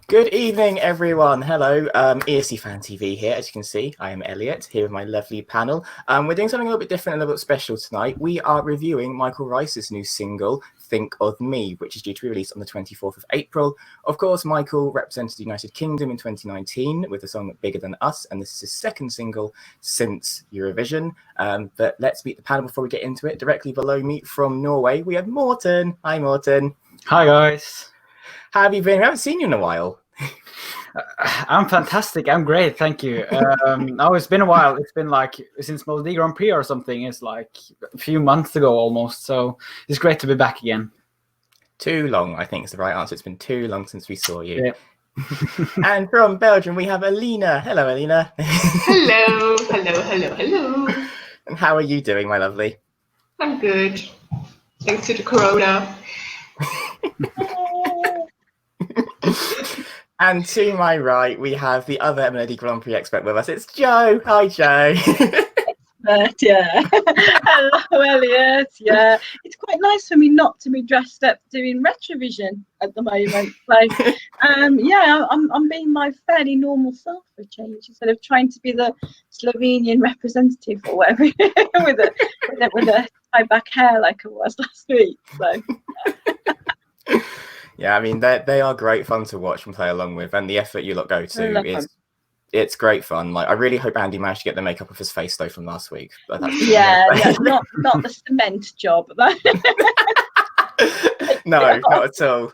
Good evening, everyone. Hello, ESC Fan TV here. As you can see, I am Elliot, here with my lovely panel. We're doing something a little bit different and a little bit special tonight. We are reviewing Michael Rice's new single, Think of Me, which is due to be released on the 24th of April. Of course, Michael represented the United Kingdom in 2019 with the song Bigger Than Us, and this is his second single since Eurovision. But let's meet the panel before we get into it. Directly below me from Norway, we have Morten. Hi, Morten. Hi, guys. How have you been? We haven't seen you in a while. I'm fantastic. I'm great. Thank you. Oh, it's been a while. It's been like since Melodi Grand Prix or something. It's like a few months ago almost. So it's great to be back again. Too long, I think is the right answer. It's been too long since we saw you. Yeah. And from Belgium, we have Alina. Hello, Alina. Hello, hello. And how are you doing, my lovely? I'm good. Thanks to the corona. And to my right, we have the other Melodi Grand Prix expert with us. It's Joe. Hi, Joe. Yeah. Hello, Elliot. Yeah, it's quite nice for me not to be dressed up doing Retrovision at the moment. So, yeah, I'm being my fairly normal self for a change instead of trying to be the Slovenian representative or whatever with a tie back hair like I was last week. So. Yeah. Yeah, I mean, they are great fun to watch and play along with, and the effort you lot go to it's great fun. Like, I really hope Andy managed to get the makeup off his face though from last week. But that's yeah, not the cement job. No, not at all.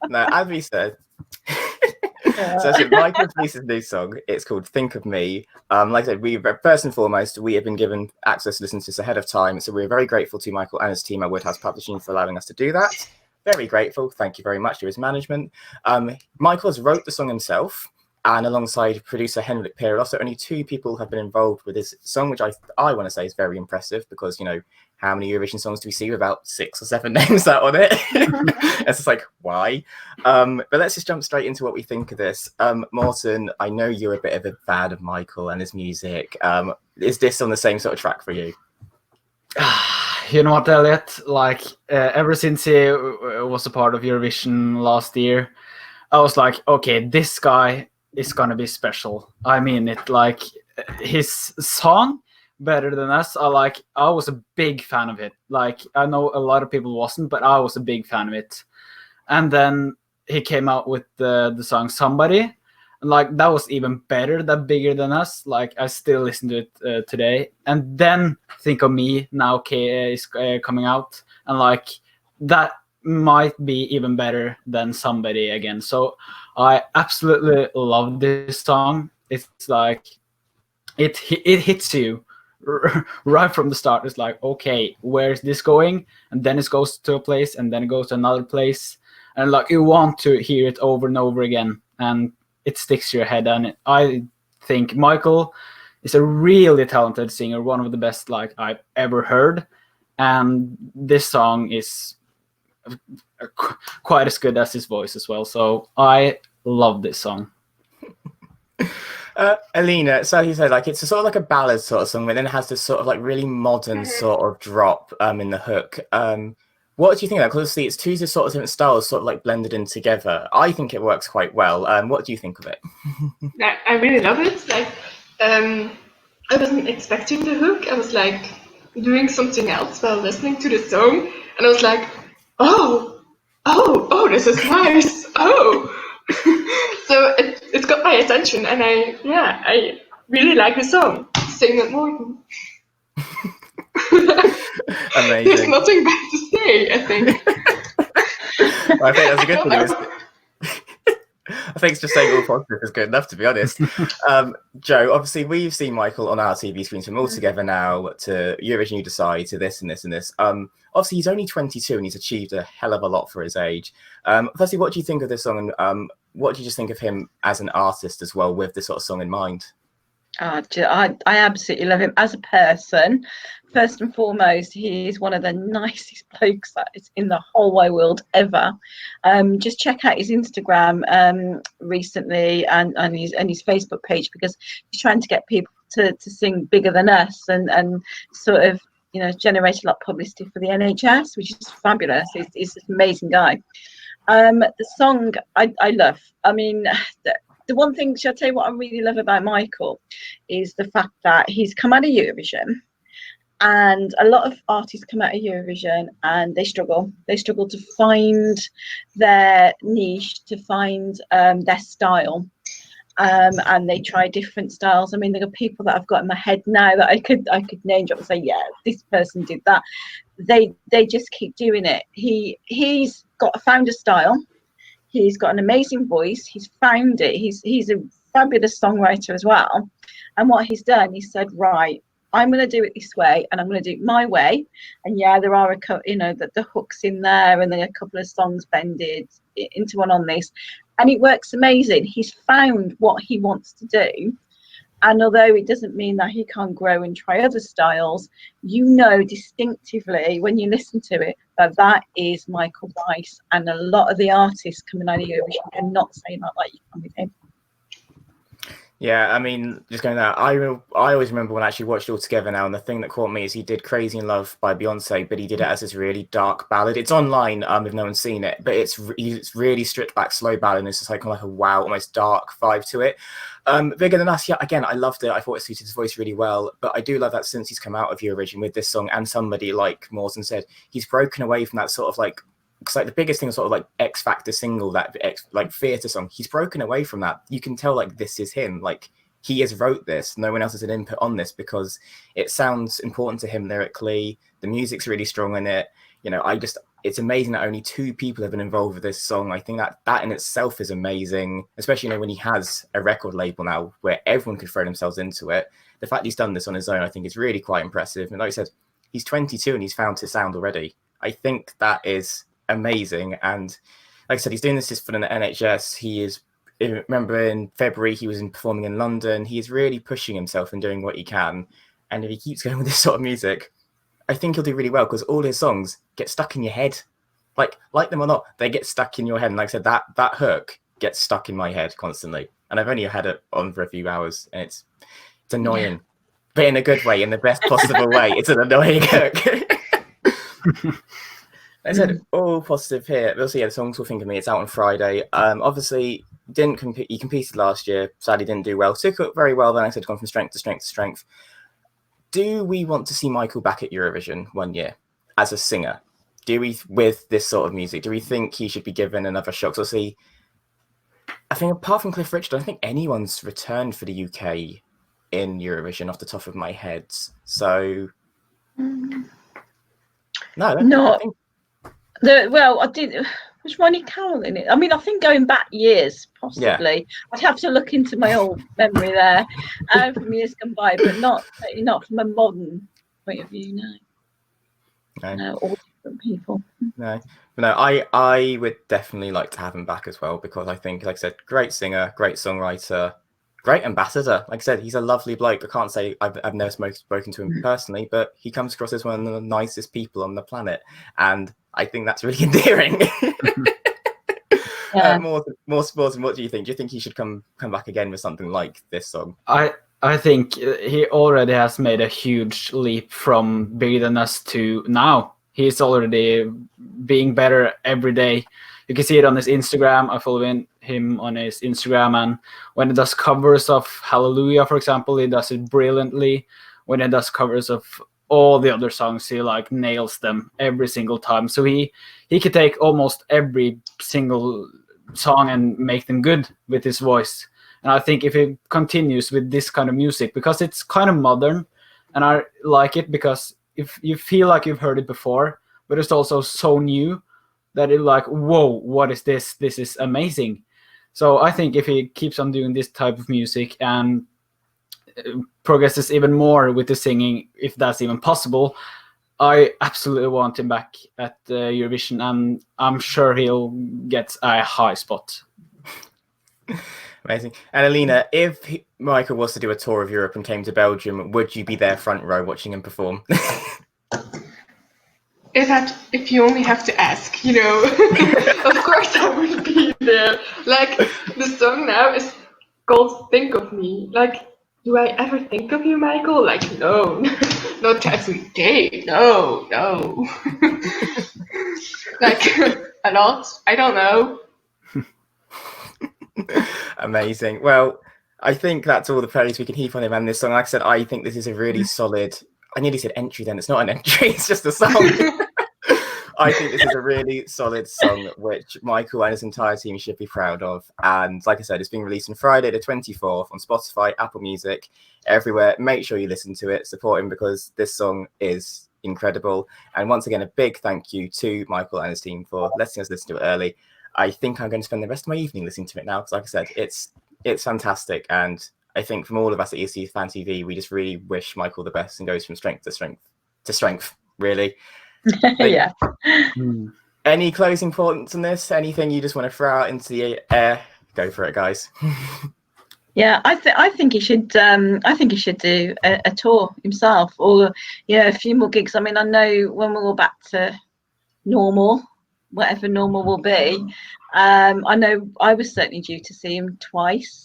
No, as we said. So Michael released his new song. It's called "Think of Me." Like I said, first and foremost, we have been given access to listen to this ahead of time, so we're very grateful to Michael and his team at Woodhouse Publishing for allowing us to do that. Very grateful. Thank you very much to his management. Michael has wrote the song himself, and alongside producer Henrik Peros, so only two people have been involved with this song, which I want to say is very impressive because, you know, how many Eurovision songs do we see without 6 or 7 names out on it? It's just like, why? But let's just jump straight into what we think of this. Morten, I know you're a bit of a fan of Michael and his music. Is this on the same sort of track for you? You know what, Elliot? Like, ever since he was a part of Eurovision last year, I was like, okay, this guy is gonna be special. I mean it. Like, his song "Better Than Us," I was a big fan of it. Like, I know a lot of people wasn't, but I was a big fan of it. And then he came out with the song "Somebody," and like that was even better than "Bigger Than Us." Like, I still listen to it today. And then "Think of Me" now is coming out, and like that might be even better than "Somebody" again. So I absolutely love this song. It's like it hits you right from the start. It's like, okay, where is this going? And then it goes to a place, and then it goes to another place, and like you want to hear it over and over again, and it sticks to your head. And I think Michael is a really talented singer, one of the best like I've ever heard, and this song is quite as good as his voice as well. So I love this song. Alina, so you said like it's a sort of like a ballad sort of song, but then it has this sort of like really modern sort of drop in the hook. What do you think of that? Because it's two sort of different styles sort of like blended in together. I think it works quite well. What do you think of it? I really love it. Like, I wasn't expecting the hook. I was like doing something else while listening to the song, and I was like, oh, this is nice. Oh. So it got my attention, and I really like the song. Sing it more. Amazing. There's nothing bad to say, I think. Well, I think that's a good thing. I think it's just saying all positive is good enough, to be honest. Joe, obviously we've seen Michael on our TV screens from All Together Now to Eurovision You Decide to this and this and this. Obviously he's only 22 and he's achieved a hell of a lot for his age. Firstly, what do you think of this song, and what do you just think of him as an artist as well, with this sort of song in mind? I absolutely love him as a person. First and foremost, he is one of the nicest blokes that is in the whole wide world ever. Just check out his Instagram recently and his Facebook page, because he's trying to get people to sing Bigger Than Us and sort of, you know, generate a lot of publicity for the NHS, which is fabulous. He's an amazing guy. The song I love. I mean, the one thing, shall I tell you what I really love about Michael is the fact that he's come out of Eurovision, and a lot of artists come out of Eurovision and they struggle. They struggle to find their niche, to find their style. And they try different styles. I mean, there are people that I've got in my head now that I could name drop and say, yeah, this person did that. They just keep doing it. He's found a style. He's got an amazing voice. He's found it. He's a fabulous songwriter as well. And what he's done, he said, right, I'm going to do it this way, and I'm going to do it my way. And yeah, there are the hooks in there, and then a couple of songs blended into one on this. And it works amazing. He's found what he wants to do. And although it doesn't mean that he can't grow and try other styles, you know distinctively when you listen to it that is Michael Rice. And a lot of the artists coming out of Eurovision are not saying that like you can with him. Yeah, I mean, just going there, I always remember when I actually watched All Together Now, and the thing that caught me is he did Crazy in Love by Beyonce, but he did it as this really dark ballad. It's online if no one's seen it, but it's really stripped back slow ballad, and it's just like a wow, almost dark vibe to it. Bigger Than Us, yeah, again, I loved it. I thought it suited his voice really well, but I do love that since he's come out of Eurovision with this song, and somebody like Mawson said, he's broken away from that sort of like, because like the biggest thing was sort of like X Factor single, that like theatre song. He's broken away from that. You can tell like this is him. Like he has wrote this. No one else has an input on this because it sounds important to him lyrically. The music's really strong in it. You know, it's amazing that only 2 people have been involved with this song. I think that in itself is amazing, especially when he has a record label now where everyone could throw themselves into it. The fact he's done this on his own, I think, is really quite impressive. And like I said, he's 22 and he's found his sound already. I think that is amazing. And like I said, he's doing this for the NHS. Remember in February he was performing in London. He's really pushing himself and doing what he can, and if he keeps going with this sort of music, I think he'll do really well, because all his songs get stuck in your head, like them or not, they get stuck in your head. And like I said, that hook gets stuck in my head constantly, and I've only had it on for a few hours, and it's annoying, but in a good way, in the best possible way. It's an annoying hook. I said all positive here. We'll see. The songs will think of me. It's out on Friday. Obviously didn't compete. He competed last year. Sadly, didn't do well. Took it very well. Then I said, gone from strength to strength to strength. Do we want to see Michael back at Eurovision one year as a singer? Do we, with this sort of music, do we think he should be given another shot? So see, I think apart from Cliff Richard, I don't think anyone's returned for the UK in Eurovision off the top of my head. So no. I did. Was Ronnie Carroll in it? I mean, I think going back years, possibly. Yeah. I'd have to look into my old memory there from years gone by, but not from a modern point of view. No, all different people. No, I would definitely like to have him back as well, because I think, like I said, great singer, great songwriter, great ambassador. Like I said, he's a lovely bloke. I can't say I've never spoken to him personally, but he comes across as one of the nicest people on the planet, and I think that's really endearing. Yeah. More sports. And what do you think? Do you think he should come back again with something like this song? I think he already has made a huge leap from Bigger Than Us to now. He's already being better every day. You can see it on his Instagram. I follow him on his Instagram, and when he does covers of Hallelujah, for example, he does it brilliantly. When he does covers of all the other songs, he like nails them every single time. So he could take almost every single song and make them good with his voice. And I think if he continues with this kind of music, because it's kind of modern, and I like it because if you feel like you've heard it before, but it's also so new that it's like, whoa, what is this? This is amazing. So I think if he keeps on doing this type of music and progresses even more with the singing, if that's even possible, I absolutely want him back at Eurovision, and I'm sure he'll get a high spot. Amazing. And Alina, if Michael was to do a tour of Europe and came to Belgium, would you be there front row watching him perform? If you only have to ask, you know, of course I would be there. Like, the song now is called Think of Me. Like, do I ever think of you, Michael? Like, no, not every day. No. Like, a lot. I don't know. Amazing. Well, I think that's all the praise we can heap on him and this song. Like I said, I think this is a really solid. I nearly said entry then. It's not an entry, it's just a song. I think this is a really solid song, which Michael and his entire team should be proud of. And like I said, it's being released on Friday the 24th on Spotify, Apple Music, everywhere. Make sure you listen to it, support him, because this song is incredible. And once again, a big thank you to Michael and his team for letting us listen to it early. I think I'm going to spend the rest of my evening listening to it now, because like I said, it's fantastic. And I think from all of us at ESC Fan TV, we just really wish Michael the best and goes from strength to strength to strength, really. Yeah. Any closing points on this? Anything you just want to throw out into the air? Go for it, guys. Yeah, I think he should. I think he should do a tour himself, or a few more gigs. I mean, I know when we're all back to normal, whatever normal will be. I know I was certainly due to see him twice.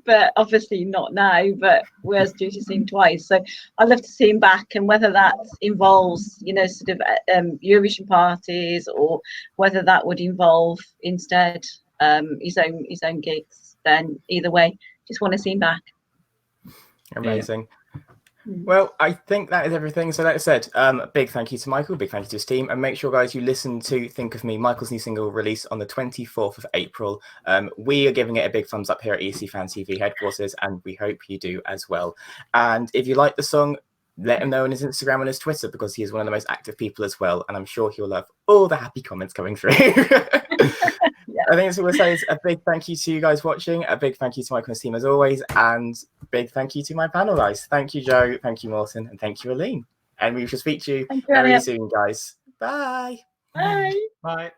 But obviously not now, but we're due to see him twice. So I'd love to see him back, and whether that involves, sort of Eurovision parties, or whether that would involve instead his own gigs, then either way, just want to see him back. Amazing. Yeah. Well, I think that is everything. So like I said, a big thank you to Michael, big thank you to his team, and make sure, guys, you listen to Think of Me, Michael's new single, released on the 24th of April. We are giving it a big thumbs up here at ESC Fan TV headquarters, and we hope you do as well. And if you like the song, let him know on his Instagram and his Twitter, because he is one of the most active people as well, and I'm sure he'll love all the happy comments coming through. I think that's all we'll say is a big thank you to you guys watching, a big thank you to Michael and his team as always, and big thank you to my panel, guys. Thank you, Joe, thank you, Morten, and thank you, Aline. And we shall speak to you very soon, guys. Bye. Bye. Bye.